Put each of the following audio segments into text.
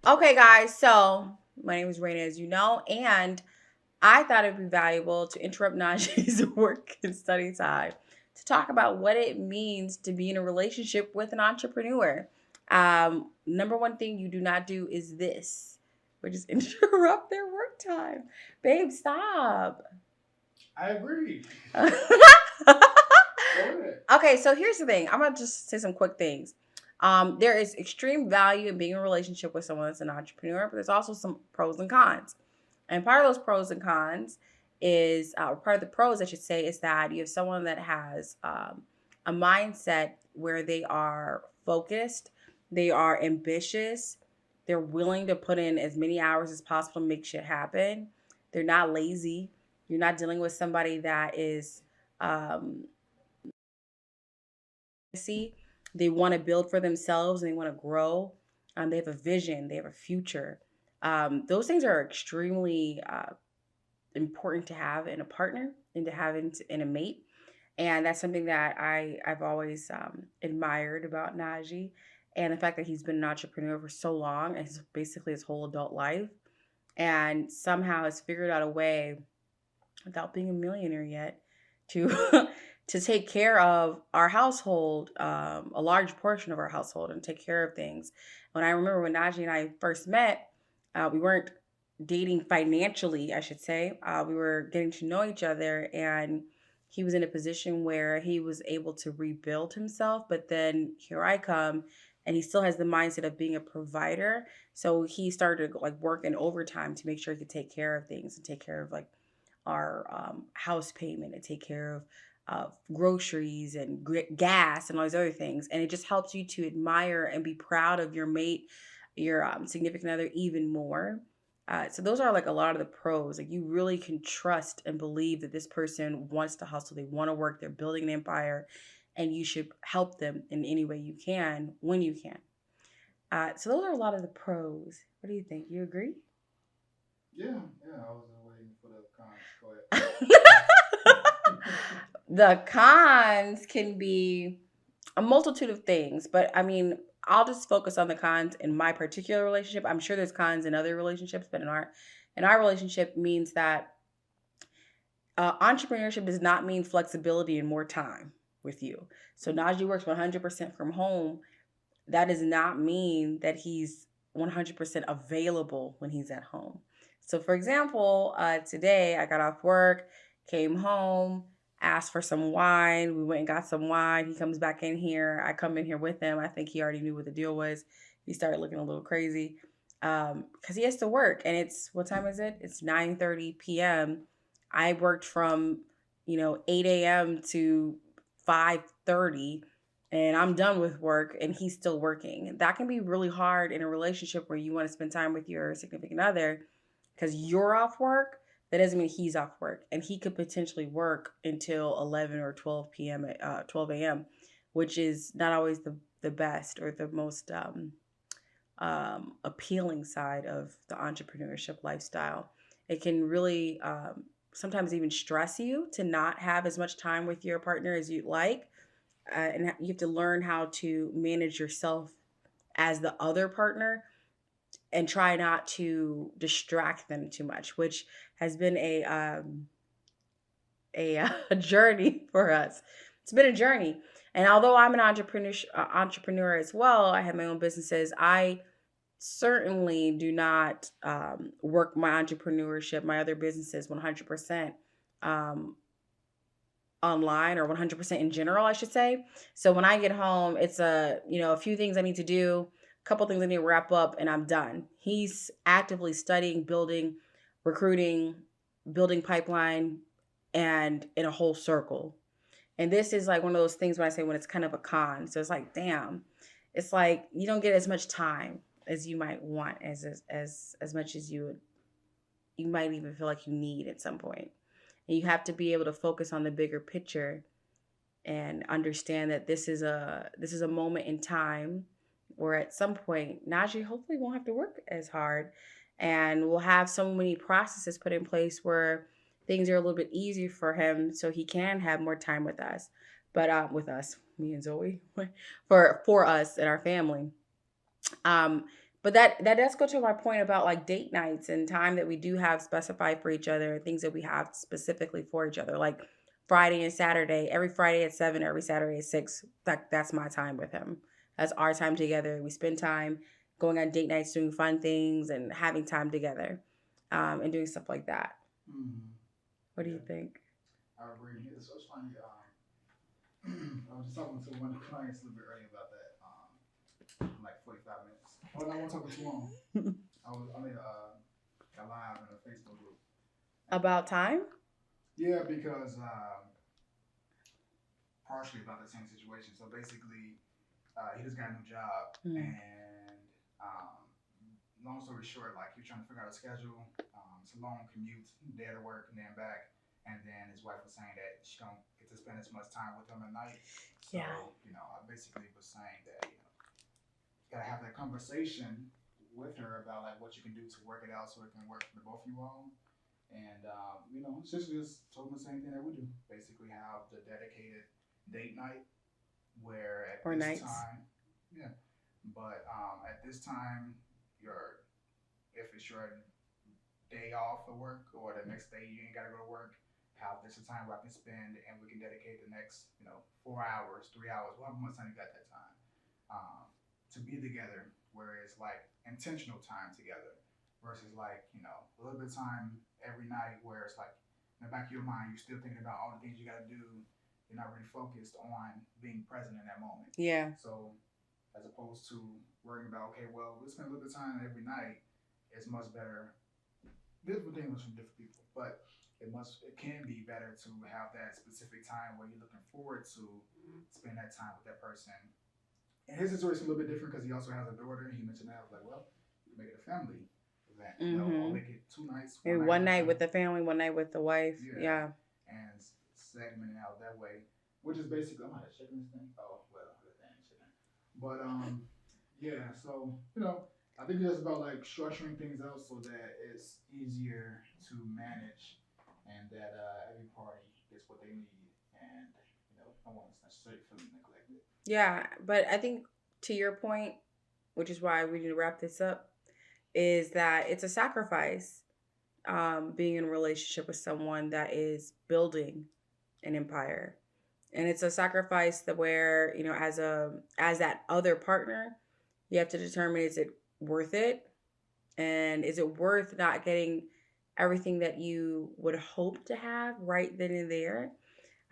Okay, guys, so my name is Reina, as you know, and I thought it'd be valuable to interrupt Najee's work and study time to talk about what it means to be in a relationship with an entrepreneur. Number one thing you do not do is this, which is interrupt their work time. Babe, stop. I agree. Go ahead. Okay, so here's the thing. I'm gonna just say some quick things. There is extreme value in being in a relationship with someone that's an entrepreneur, but there's also some pros and cons. And part of those pros and cons is, or part of the pros, I should say, is that you have someone that has a mindset where they are focused, they are ambitious, they're willing to put in as many hours as possible to make shit happen. They're not lazy. You're not dealing with somebody that is um, see. They want to build for themselves and they want to grow. They have a vision, they have a future. Those things are extremely important to have in a partner and to have in a mate. And that's something that I've always admired about Najee. And the fact that he's been an entrepreneur for so long, and basically his whole adult life, and somehow has figured out a way without being a millionaire yet to to take care of our household, a large portion of our household, and take care of things. When I remember when Najee and I first met, we weren't dating financially, I should say. We were getting to know each other, and he was in a position where he was able to rebuild himself. But then here I come, and he still has the mindset of being a provider. So he started like working overtime to make sure he could take care of things and take care of like our house payment and take care of groceries and gas and all these other things. And it just helps you to admire and be proud of your mate, your significant other, even more. So those are like a lot of the pros. Like you really can trust and believe that this person wants to hustle, they want to work, they're building an empire, and you should help them in any way you can when you can. So those are a lot of the pros. What do you think? You agree? Yeah, yeah. I was waiting for the cons. Go The cons can be a multitude of things, but I mean, I'll just focus on the cons in my particular relationship. I'm sure there's cons in other relationships, but in our relationship means that entrepreneurship does not mean flexibility and more time with you. So Najee works 100% from home. That does not mean that he's 100% available when he's at home. So, for example, today I got off work, came home, asked for some wine. We went and got some wine. He comes back in here. I come in here with him. I think he already knew what the deal was. He started looking a little crazy because he has to work. And it's what time is it? It's 9:30 p.m. I worked from 8 a.m. to 5:30 and I'm done with work and he's still working. That can be really hard in a relationship where you want to spend time with your significant other because you're off work. That doesn't mean he's off work. And he could potentially work until 11 or 12 p.m., 12 a.m., which is not always the best or the most appealing side of the entrepreneurship lifestyle. It can really sometimes even stress you to not have as much time with your partner as you'd like, and you have to learn how to manage yourself as the other partner and try not to distract them too much, which has been a journey for us. It's been a journey, and although I'm an entrepreneur as well, I have my own businesses. I certainly do not work my entrepreneurship, my other businesses, 100% um, online, or 100% in general, I should say. So when I get home, it's a few things I need to do, a couple things I need to wrap up, and I'm done. He's actively studying, building, recruiting, building pipeline, and in a whole circle. And this is like one of those things when I say when it's kind of a con. So it's like, damn, it's like you don't get as much time as you might want, as much as you might even feel like you need at some point. And you have to be able to focus on the bigger picture and understand that this is a moment in time where at some point Najee hopefully won't have to work as hard, and we'll have so many processes put in place where things are a little bit easier for him so he can have more time with us. But me and Zoe, for us and our family. Um, But that does go to my point about like date nights and time that we do have specified for each other, things that we have specifically for each other, like Friday and Saturday. Every Friday at 7, every Saturday at 6. That's my time with him. That's our time together. We spend time going on date nights, doing fun things, and having time together, and doing stuff like that. Mm-hmm. What do you Yeah, think? I agree. So it's funny. I was just talking to one of the clients a little bit earlier about that. Like 45 minutes. Oh, no, I won't talk too long. I made a live in a Facebook group, and About time? yeah, because partially about the same situation. So basically, he just got a new job, Mm. and long story short, like he was trying to figure out a schedule. It's a long commute, day to work and then back. And then his wife was saying that she don't get to spend as much time with him at night. Yeah. So I basically was saying that you gotta have that conversation with her about like what you can do to work it out so it can work for the both of you all. And she just told me the same thing that we do. Basically, have the dedicated date night where at Or this nights? time, yeah, but at this time, your if it's your day off of work or the next day you ain't gotta go to work, have this a time where I can spend and we can dedicate the next 4 hours, 3 hours, however much time you got that time, um, to be together. Whereas like intentional time together versus like a little bit of time every night where it's like in the back of your mind you're still thinking about all the things you got to do. You're not really focused on being present in that moment. Yeah. So as opposed to worrying about, okay, well, we spend a little bit of time every night, it's much better. Different things from different people, but it can be better to have that specific time where you're looking forward to spend that time with that person. And his situation is a little bit different because he also has a daughter. He mentioned that. I was like, well, you can make it a family event, or Mm-hmm. make it 2 nights, Maybe one night one with night with him. the family, one night with the wife. Yeah, Yeah. and segmenting out that way, which is basically, I'm not checking this thing. Oh well, the thing checking. But yeah. So I think it's about like structuring things out so that it's easier to manage, and that every party gets what they need, and no one's necessarily feeling neglected. Yeah. But I think to your point, which is why we need to wrap this up, is that it's a sacrifice, being in a relationship with someone that is building an empire. And it's a sacrifice that where, as that other partner, you have to determine, is it worth it? And is it worth not getting everything that you would hope to have right then and there?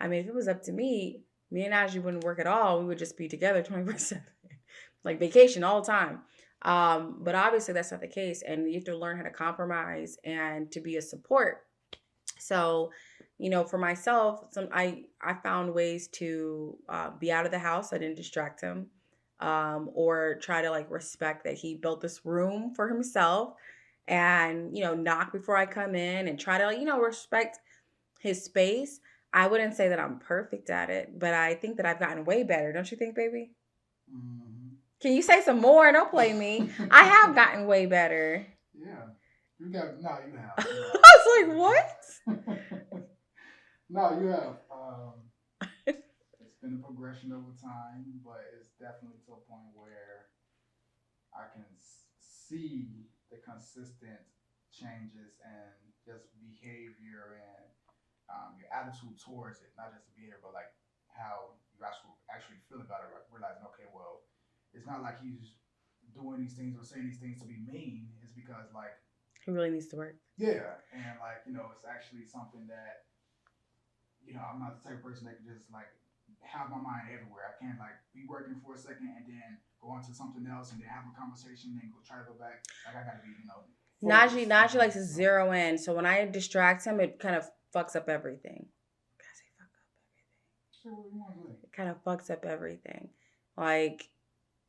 I mean, if it was up to me, me and Najee wouldn't work at all. We would just be together 24/7, like vacation all the time. But obviously, that's not the case. And you have to learn how to compromise and to be a support. So, for myself, I found ways to be out of the house. I didn't distract him, or try to like respect that he built this room for himself, and knock before I come in, and try to respect his space. I wouldn't say that I'm perfect at it, but I think that I've gotten way better. Don't you think, baby? Mm-hmm. Can you say some more? Don't play me. I have gotten way better. Yeah, you got no, you have, I you was like, what? have. No, you have. It's been a progression over time, but it's definitely to a point where I can see the consistent changes and just behavior and your attitude towards it, not just the behavior, but like how you actually feel about it. Like realizing, okay, well, it's not like he's doing these things or saying these things to be mean. It's because like, He really needs to work. yeah, and like it's actually something that I'm not the type of person that can just like have my mind everywhere. I can't like be working for a second and then go on to something else and then have a conversation and then go try to go back. Like I gotta be, focused Najee on likes it. to So zero in. So when I distract him, it kind of fucks up everything. Can I say fuck up sure, what you want to everything? It kind of fucks up everything. Like,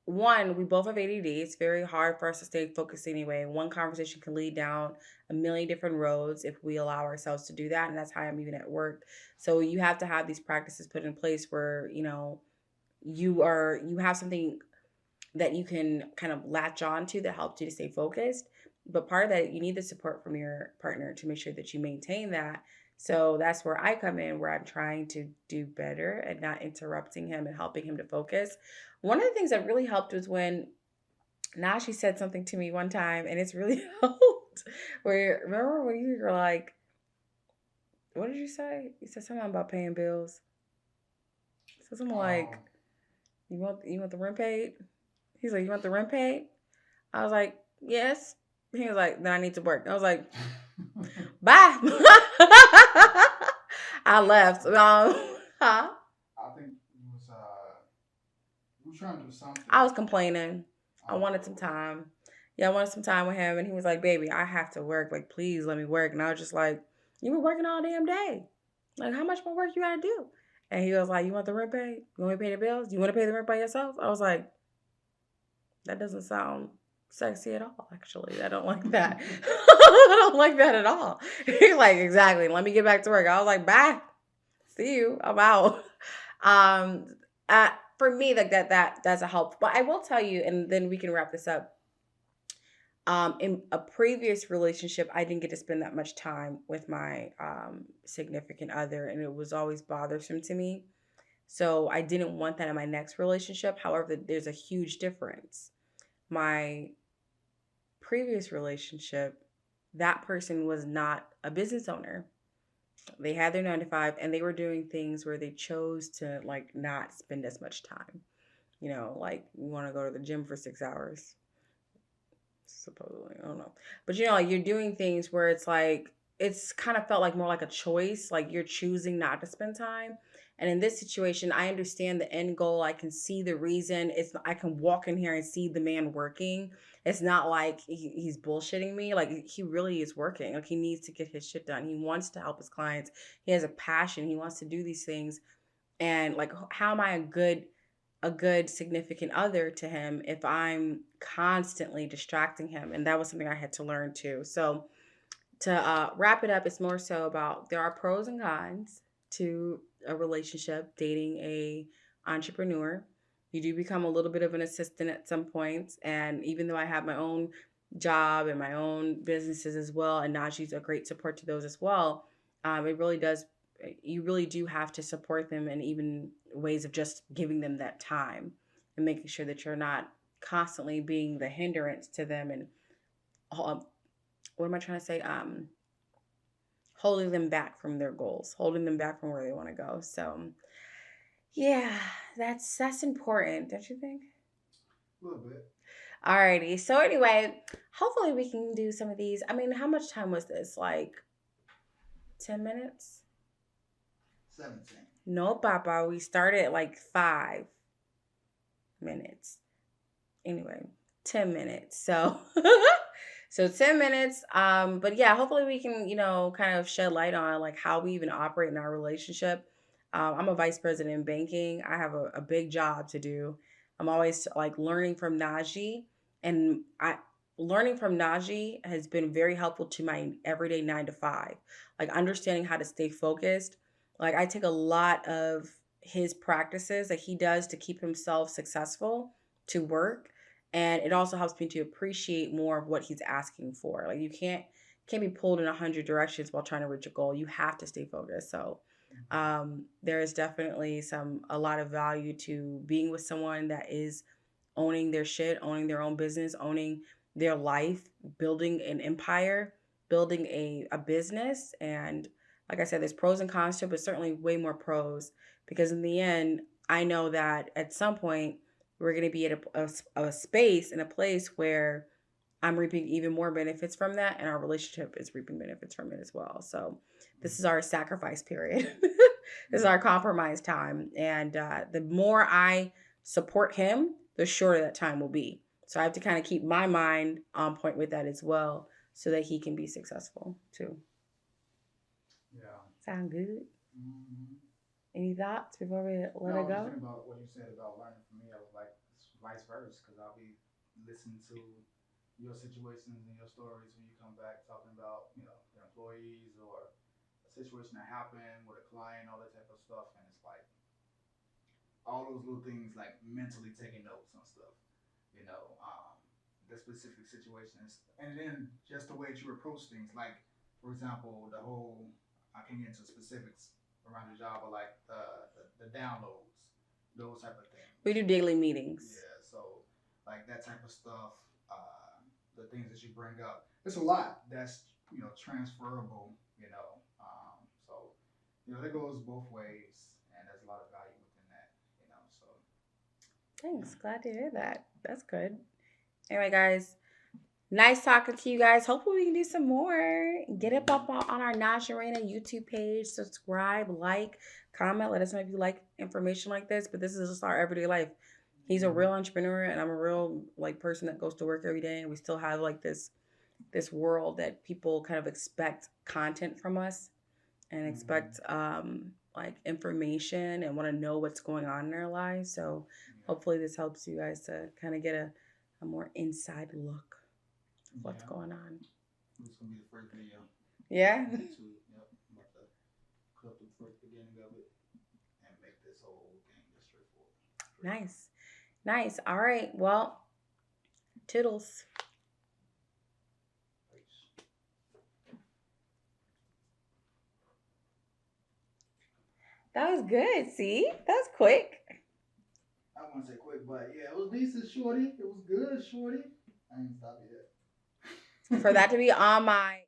one, we both have ADD. It's very hard for us to stay focused anyway. One conversation can lead down a million different roads if we allow ourselves to do that. And that's how I'm even at work. So you have to have these practices put in place where, you have something that you can kind of latch on to that helps you to stay focused. But part of that, you need the support from your partner to make sure that you maintain that. So that's where I come in, where I'm trying to do better and not interrupting him and helping him to focus. One of the things that really helped was when Now she said something to me one time, and it's really old. Where remember when you were like, "What did you say?" You said something about paying bills. So something like, Um, "You want the rent paid?" He's like, "You want the rent paid?" I was like, "Yes." He was like, "Then I need to work." I was like, "Bye." I left. Huh? I think you was trying to do something. I was complaining. I wanted some Okay. time. Yeah, I wanted some time with him, and he was like, "Baby, I have to work. Like, please let me work." And I was just like, "You were working all damn day. Like, how much more work you gotta do?" And he was like, "You want the rent paid? You want me to pay the bills? You want to pay the rent by yourself?" I was like, "That doesn't sound sexy at all. Actually, I don't like that. I don't like that at all." He's like, "Exactly. Let me get back to work." I was like, "Bye. See you. I'm out." Um, for me, like that's a help. But I will tell you, and then we can wrap this up. In a previous relationship, I didn't get to spend that much time with my significant other, and it was always bothersome to me. So I didn't want that in my next relationship. However, there's a huge difference. My previous relationship, that person was not a business owner. They had their 9 to 5, and they were doing things where they chose to like not spend as much time. Like you want to go to the gym for 6 hours, supposedly. I don't know. But like you're doing things where it's like it's kind of felt like more like a choice, like you're choosing not to spend time. And in this situation, I understand the end goal. I can see the reason. I can walk in here and see the man working. It's not like he's bullshitting me. Like he really is working. Like he needs to get his shit done. He wants to help his clients. He has a passion. He wants to do these things. And like how am I a good significant other to him if I'm constantly distracting him? And that was something I had to learn too. So to wrap it up, it's more so about there are pros and cons to a relationship, dating a entrepreneur. You do become a little bit of an assistant at some points, and even though I have my own job and my own businesses as well, and Najee's a great support to those as well. It really does. You really do have to support them, and even ways of just giving them that time and making sure that you're not constantly being the hindrance to them and what am I trying to say? Holding them back from their goals, holding them back from where they want to go. So yeah, that's important, don't you think? A little bit. Alrighty. So anyway, hopefully we can do some of these. I mean, how much time was this? Like 10 minutes? 17. No, Papa. We started at like 5 minutes. Anyway, 10 minutes. So so 10 minutes. But yeah, hopefully we can, kind of shed light on like how we even operate in our relationship. I'm a vice president in banking. I have a big job to do. I'm always like learning from Najee, and I learning from Najee has been very helpful to my everyday 9 to 5. Like understanding how to stay focused. Like I take a lot of his practices that he does to keep himself successful to work, and it also helps me to appreciate more of what he's asking for. Like you can't be pulled in 100 directions while trying to reach a goal. You have to stay focused. So there is definitely a lot of value to being with someone that is owning their shit, owning their own business, owning their life, building an empire, building a business. And like I said, there's pros and cons to it, but certainly way more pros because in the end, I know that at some point we're going to be at a space and a place where I'm reaping even more benefits from that, and our relationship is reaping benefits from it as well. So, this is our sacrifice period. This is our Yeah. compromise time. And the more I support him, the shorter that time will be. So, I have to kind of keep my mind on point with that as well so that he can be successful too. Yeah. Sound good? Mm-hmm. Any thoughts before we let No, I it was just go? thinking about what you said about learning from me. I was like, it's vice versa, because I'll be listening to your situations and your stories when you come back talking about, your employees or a situation that happened with a client, all that type of stuff. And it's like all those little things, like mentally taking notes on stuff, the specific situations. And then just the way that you approach things. Like, for example, I can get into specifics around the job, but like the downloads, those type of things. We do daily meetings. Yeah, so like that type of stuff. The things that you bring up, it's a lot that's transferable. So that goes both ways, and there's a lot of value within that. So Thanks. yeah. Glad to hear that. That's good. Anyway, guys, nice talking to you guys. Hopefully, we can do some more. Get it Hmm. up on our Nash Arena YouTube page. Subscribe, like, comment. Let us know if you like information like this. But this is just our everyday life. He's a real Hmm. entrepreneur, and I'm a real like person that goes to work every day. And we still have like this world that people kind of expect content from us and Hmm. expect like information and want to know what's going on in their lives. So Yeah. hopefully this helps you guys to kind of get a more inside look of what's Yeah. going on. This is gonna be the first video Yeah. on YouTube. Yep. I'm about to put up the first beginning of it and make this whole thing just straightforward. Straightforward. Nice. Nice. All right. Well, toodles. Peace. That was good. See? That was quick. I want to say quick, but yeah, it was decent, shorty. It was good, shorty. I ain't stop For that yet. to be on my